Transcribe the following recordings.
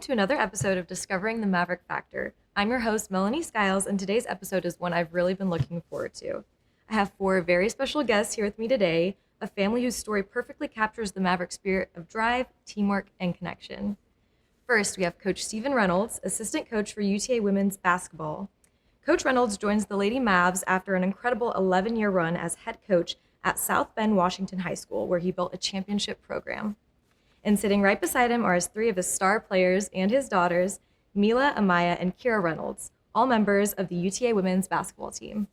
to another episode of Discovering the Maverick Factor. I'm your host, Melanie Skiles, and today's episode is one I've really been looking forward to. I have four very special guests here with me today, a family whose story perfectly captures the Maverick spirit of drive, teamwork, and connection. First, we have Coach Steven Reynolds, assistant coach for UTA women's basketball. Coach Reynolds joins the Lady Mavs after an incredible 11-year run as head coach at South Bend, Washington High School, where he built a championship program. And sitting right beside him are three of his star players and his daughters, Mila, Amiyah, and Kira Reynolds, all members of the UTA women's basketball team.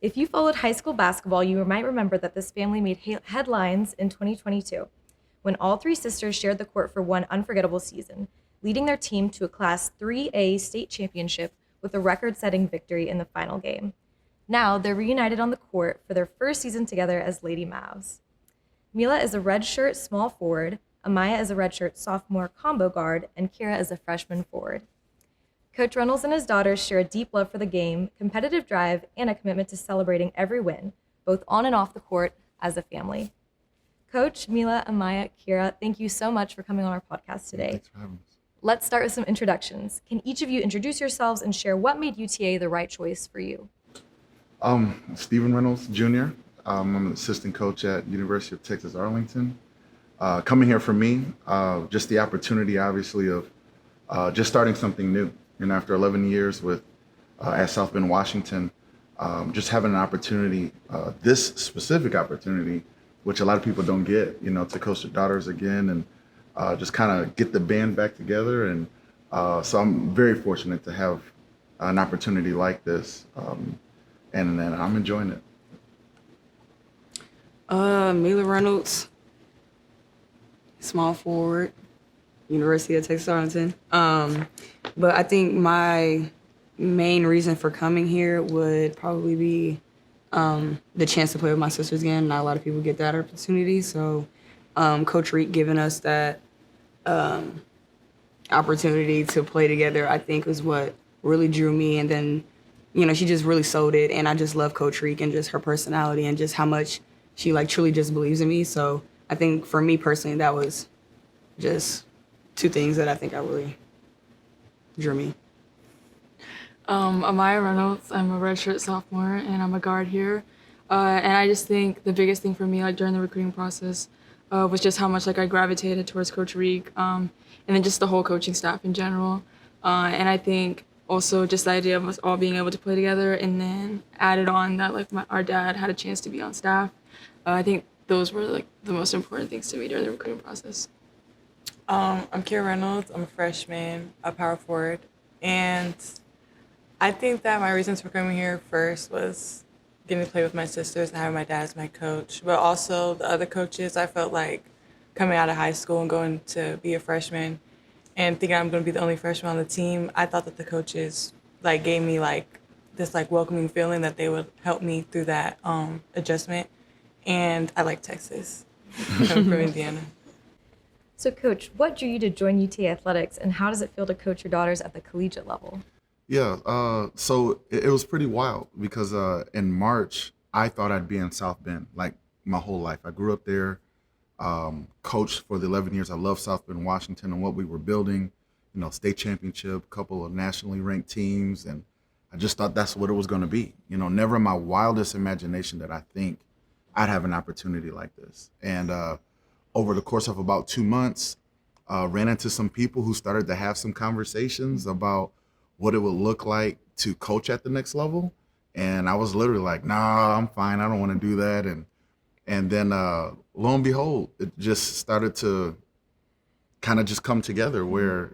If you followed high school basketball, you might remember that this family made headlines in 2022, when all three sisters shared the court for one unforgettable season, leading their team to a Class 3A state championship with a record-setting victory in the final game. Now, they're reunited on the court for their first season together as Lady Mavs. Mila is a redshirt small forward, Amiyah is a redshirt sophomore combo guard, and Kira is a freshman forward. Coach Reynolds and his daughters share a deep love for the game, competitive drive, and a commitment to celebrating every win, both on and off the court, as a family. Coach, Mila, Amiyah, Kira, thank you so much for coming on our podcast today. Thanks for having us. Let's start with some introductions. Can each of you introduce yourselves and share what made UTA the right choice for you? Steven Reynolds, Jr. I'm an assistant coach at University of Texas, Arlington. Coming here for me, just the opportunity, obviously, of just starting something new. And after 11 years with at South Bend, Washington, just having an opportunity, this specific opportunity, which a lot of people don't get, to coach their daughters again and just kind of get the band back together. And so I'm very fortunate to have an opportunity like this, and I'm enjoying it. Mila Reynolds, small forward, University of Texas Arlington. But I think my main reason for coming here would probably be the chance to play with my sisters again. Not a lot of people get that opportunity. So Coach Reek giving us that opportunity to play together, I think was what really drew me. And then, she just really sold it. And I just love Coach Reek and just her personality and just how much she truly just believes in me. So I think for me personally, that was just two things that I think I really drew me. Amiyah Reynolds, I'm a redshirt sophomore and I'm a guard here. And I just think the biggest thing for me during the recruiting process was just how much I gravitated towards Coach Reek and then just the whole coaching staff in general. And I think also just the idea of us all being able to play together and then added on that our dad had a chance to be on staff. I think those were the most important things to me during the recruiting process. I'm Kira Reynolds. I'm a freshman, a power forward, and I think that my reasons for coming here first was getting to play with my sisters and having my dad as my coach, but also the other coaches. I felt like coming out of high school and going to be a freshman and thinking I'm going to be the only freshman on the team, I thought that the coaches gave me this welcoming feeling that they would help me through that adjustment. And I like Texas. I'm from Indiana. So, Coach, what drew you to join UTA Athletics, and how does it feel to coach your daughters at the collegiate level? Yeah, so it was pretty wild because in March, I thought I'd be in South Bend my whole life. I grew up there, coached for the 11 years. I love South Bend, Washington, and what we were building, state championship, couple of nationally ranked teams, and I just thought that's what it was going to be. Never in my wildest imagination that I think I'd have an opportunity like this. And over the course of about 2 months, ran into some people who started to have some conversations about what it would look like to coach at the next level. And I was literally like, nah, I'm fine. I don't want to do that. And then lo and behold, it just started to kind of just come together where,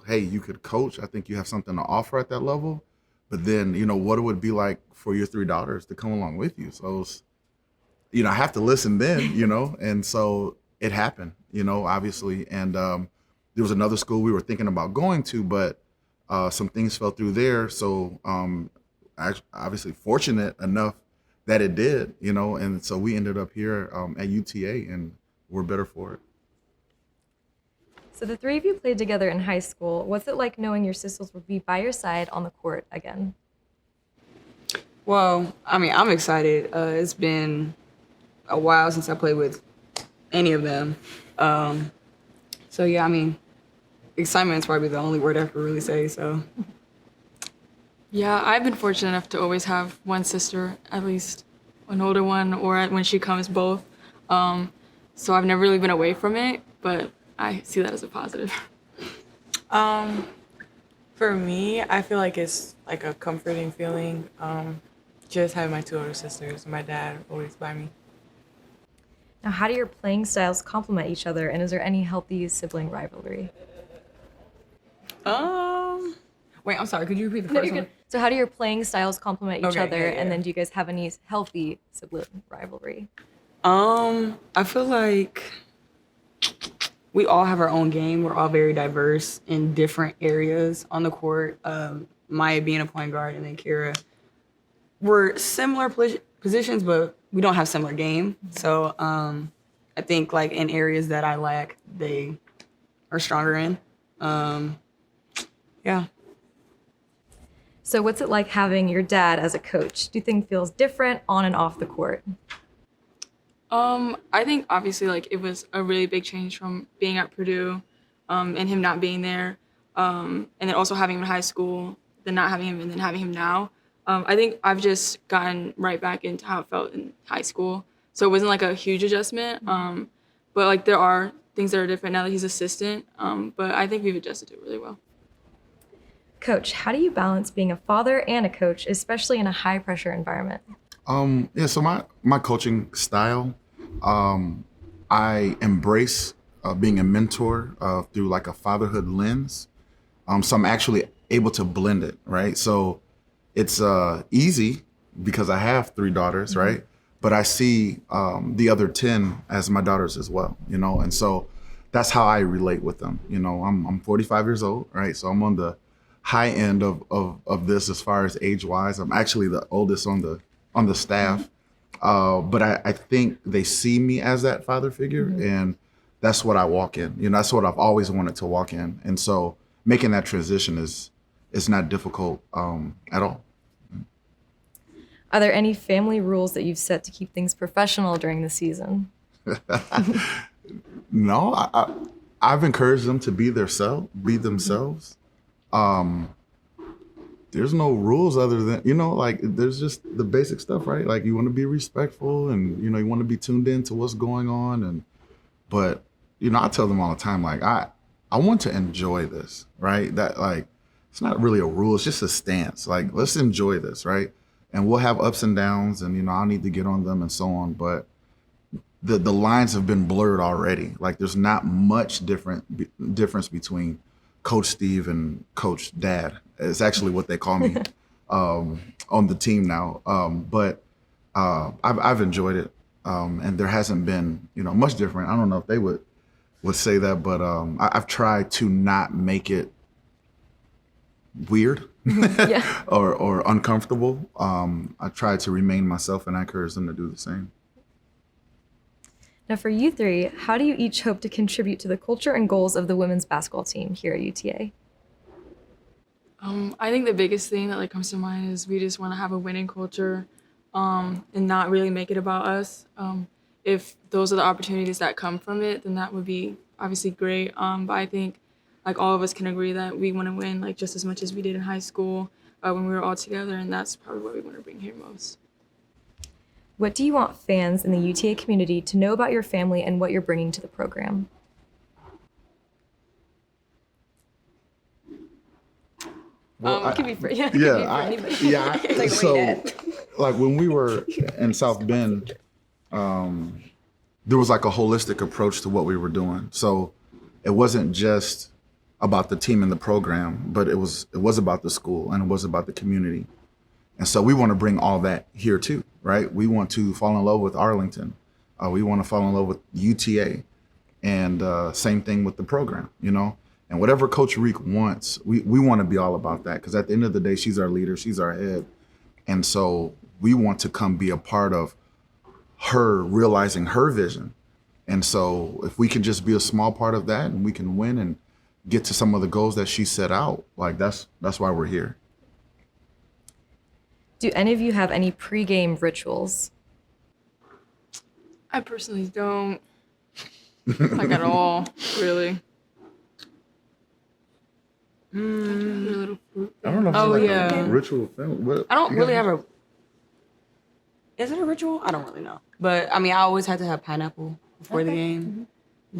hey, you could coach. I think you have something to offer at that level. But then, what it would be like for your three daughters to come along with you. So it was, I have to listen then, and so it happened, obviously. And there was another school we were thinking about going to, but some things fell through there. So obviously fortunate enough that it did, and so we ended up here at UTA and we're better for it. So the three of you played together in high school. What's it like knowing your sisters will be by your side on the court again? Well, I'm excited. It's been a while since I played with any of them. So yeah, excitement is probably the only word I could really say. So Yeah, I've been fortunate enough to always have one sister, at least an older one, or when she comes, both. So I've never really been away from it, but I see that as a positive. For me, I feel like it's like a comforting feeling. Just having my two older sisters and my dad always by me. Now, how do your playing styles complement each other, and is there any healthy sibling rivalry? wait, I'm sorry. Could you repeat the No, first you're one? good. So how do your playing styles complement each Okay, other, yeah, and yeah. then do you guys have any healthy sibling rivalry? I feel like we all have our own game. We're all very diverse in different areas on the court. Maya being a point guard, and then Kira. We're similar positions, but we don't have similar game. So I think like in areas that I lack, they are stronger in. Yeah. So what's it like having your dad as a coach? Do you think it feels different on and off the court? I think obviously like it was a really big change from being at Purdue, and him not being there, and then also having him in high school, then not having him, and then having him now. I think I've just gotten right back into how it felt in high school, so it wasn't like a huge adjustment. But like there are things that are different now that he's assistant. But I think we've adjusted to it really well. Coach, how do you balance being a father and a coach, especially in a high pressure environment? Yeah, so my coaching style, I embrace being a mentor through like a fatherhood lens. So I'm actually able to blend it, right? So it's easy because I have 3 daughters, right? But I see the other 10 as my daughters as well, and so that's how I relate with them. I'm 45 years old, right? So I'm on the high end of this as far as age wise. I'm actually the oldest on the staff. But I think they see me as that father figure, and that's what I walk in. That's what I've always wanted to walk in. And so making that transition is not difficult at all. Are there any family rules that you've set to keep things professional during the season? No, I've encouraged them to be themselves. There's no rules other than, like there's just the basic stuff, right? Like you want to be respectful and, you want to be tuned in to what's going on. But I tell them all the time, like I want to enjoy this, right? That like, it's not really a rule. It's just a stance. Like, let's enjoy this, right? And we'll have ups and downs and, I'll need to get on them and so on. But the lines have been blurred already. Like there's not much difference between Coach Steve and Coach Dad. It's actually what they call me on the team now. But I've enjoyed it, and there hasn't been much different. I don't know if they would say that, but I've tried to not make it weird Yeah. or uncomfortable. I try to remain myself, and I encourage them to do the same. Now, for you 3, how do you each hope to contribute to the culture and goals of the women's basketball team here at UTA? I think the biggest thing that comes to mind is we just want to have a winning culture, and not really make it about us. If those are the opportunities that come from it, then that would be obviously great. But I think all of us can agree that we want to win just as much as we did in high school when we were all together, and that's probably what we want to bring here most. What do you want fans in the UTA community to know about your family and what you're bringing to the program? Well, It could be for yeah, So, like when we were in South Bend, there was like a holistic approach to what we were doing. So it wasn't just about the team and the program, but it was about the school and it was about the community. And so we want to bring all that here too, right? We want to fall in love with Arlington. We want to fall in love with UTA, and same thing with the program, And whatever Coach Reek wants, we want to be all about that, because at the end of the day, she's our leader, she's our head. And so we want to come be a part of her realizing her vision. And so if we can just be a small part of that and we can win and get to some of the goals that she set out, like that's why we're here. Do any of you have any pregame rituals? I personally don't, at all, really. Little fruit. I don't know if Oh, it's like yeah. a ritual thing. What, I don't you really got- have a. Is it a ritual? I don't really know. But I mean, I always had to have pineapple before the game.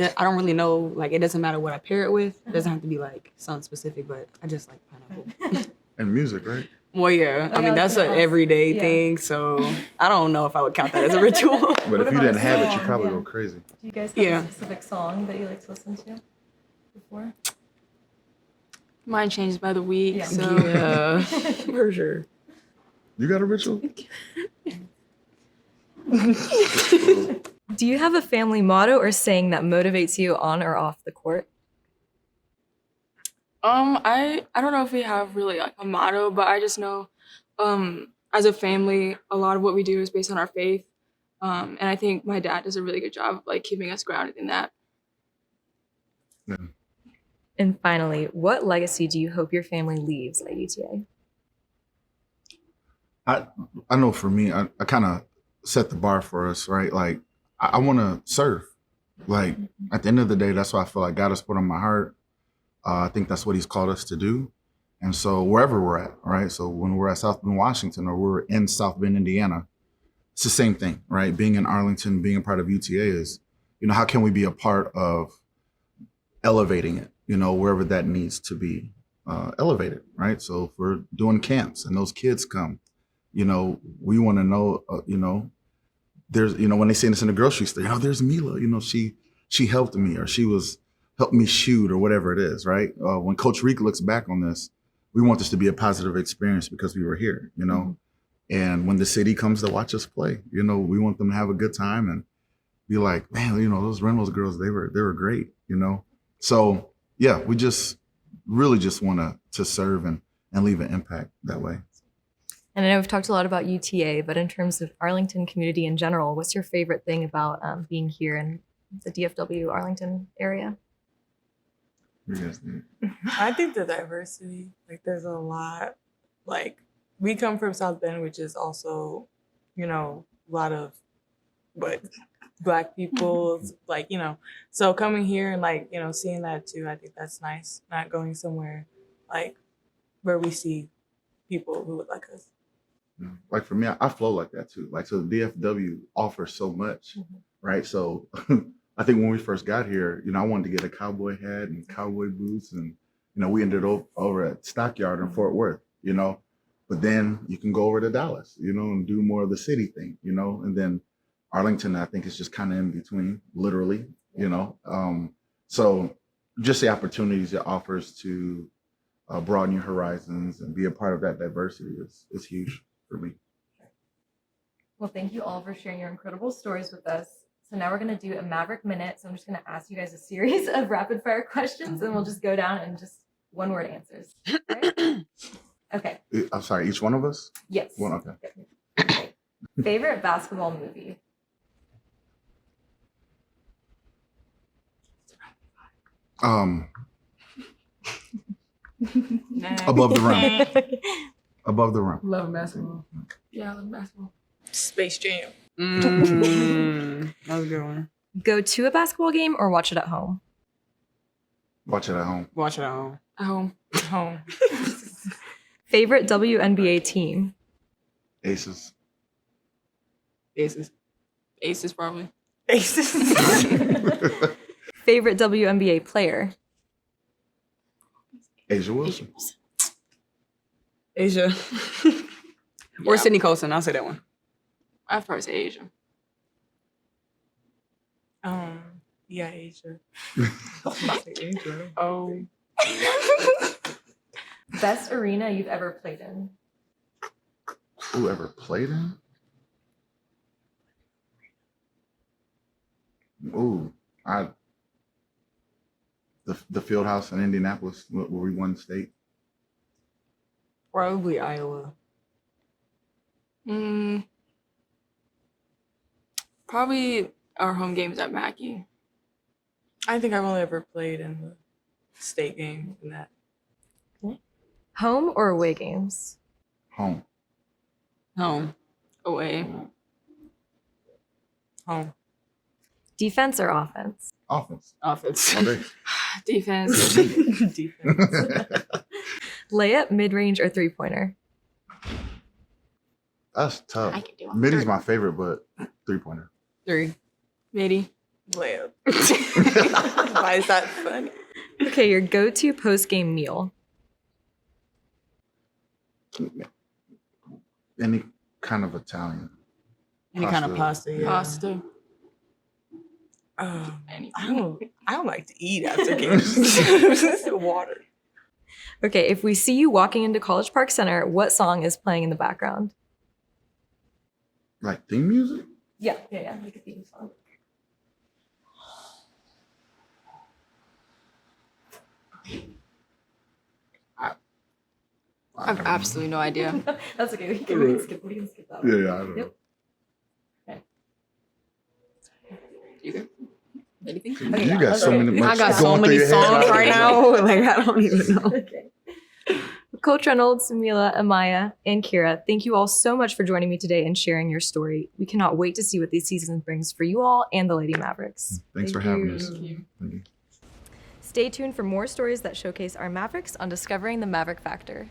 I don't really know. Like, it doesn't matter what I pair it with. It doesn't have to be like something specific, but I just like pineapple. And music, right? Well, yeah. I yeah, I mean, was that's gonna an ask. everyday Yeah. thing. So I don't know if I would count that as a ritual. But if you about didn't a have it, song? you'd probably Yeah. go crazy. Do you guys have Yeah. a specific song that you like to listen to before? Mine changes by the week, Yeah. so Yeah, for sure. You got a ritual? Do you have a family motto or saying that motivates you on or off the court? I don't know if we have really like a motto, but I just know as a family, a lot of what we do is based on our faith. And I think my dad does a really good job of like keeping us grounded in that. Yeah. And finally, what legacy do you hope your family leaves at UTA? I know for me, I kind of set the bar for us, right? Like, I want to serve. Like, at the end of the day, that's what I feel like God has put on my heart. I think that's what he's called us to do. And so wherever we're at, right? So when we're at South Bend, Washington, or we're in South Bend, Indiana, it's the same thing, right? Being in Arlington, being a part of UTA is, how can we be a part of elevating it, wherever that needs to be elevated, right? So if we're doing camps and those kids come, we want to know, there's, when they see us in the grocery store, there's Mila, she helped me, or she helped me shoot, or whatever it is, right? When Coach Reek looks back on this, we want this to be a positive experience because we were here, And when the city comes to watch us play, we want them to have a good time and be like, man, those Reynolds girls, they were great, So yeah, we just really just want to serve and leave an impact that way. And I know we've talked a lot about UTA, but in terms of Arlington community in general, what's your favorite thing about being here in the DFW Arlington area? What do you guys think? I think the diversity, like there's a lot, like we come from South Bend, which is also, a lot of, Black people, so coming here and seeing that too, I think that's nice. Not going somewhere like where we see people who look like us. Like for me, I flow like that too. Like, so the DFW offers so much, right? So I think when we first got here, I wanted to get a cowboy hat and cowboy boots, and we ended up over at Stockyard in Fort Worth, but then you can go over to Dallas, and do more of the city thing, and then Arlington, I think, is just kind of in between, literally, so just the opportunities it offers to broaden your horizons and be a part of that diversity is huge for me. Well, thank you all for sharing your incredible stories with us. So now we're going to do a Maverick Minute. So I'm just going to ask you guys a series of rapid fire questions, and we'll just go down and just one word answers. All right? Okay. I'm sorry, each one of us? Yes. One, okay. Okay. Favorite basketball movie? Above the Rim. Above the Rim. Love basketball. Yeah, I love basketball. Space Jam. That was a good one. Go to a basketball game or watch it at home? Watch it at home. Watch it at home. At home. Home. Favorite WNBA team? Aces. Aces. Aces probably. Aces. Favorite WNBA player? Asia Wilson. Asia. Or Yeah. Sydney Colson. I'll say that one. I'd probably say Asia. Yeah, Asia. Oh. Best arena you've ever played in? Who ever played in? Ooh, the field house in Indianapolis where we won state. Probably Iowa. Probably our home games at Mackey. I think I've only ever played in the state game in that. Home or away games? Home. Home. Away. Home. Defense or offense? Offense. Offense. All day. Defense. Defense. Layup, mid-range, or three-pointer? That's tough. I can do it. Middy's my favorite, but 3-pointer. 3. Midi. Layup. Why is that funny? Okay, your go-to post-game meal. Any kind of Italian. Any kind of pasta, yeah. Pasta. I don't like to eat after games. Water. Okay, if we see you walking into College Park Center, what song is playing in the background? Like theme music? Yeah, like a theme song. I have absolutely no idea. That's okay. We can skip that one. Yeah, I don't know. Yep. Anything? Okay, You got so many. I got much so going through many your head songs right there. now. Like, I don't even know. Okay. Coach Reynolds, Mila, Amiyah, and Kira, thank you all so much for joining me today and sharing your story. We cannot wait to see what this season brings for you all and the Lady Mavericks. Thanks for Thank having you. us. Thank you. Stay tuned for more stories that showcase our Mavericks on discovering the Maverick Factor.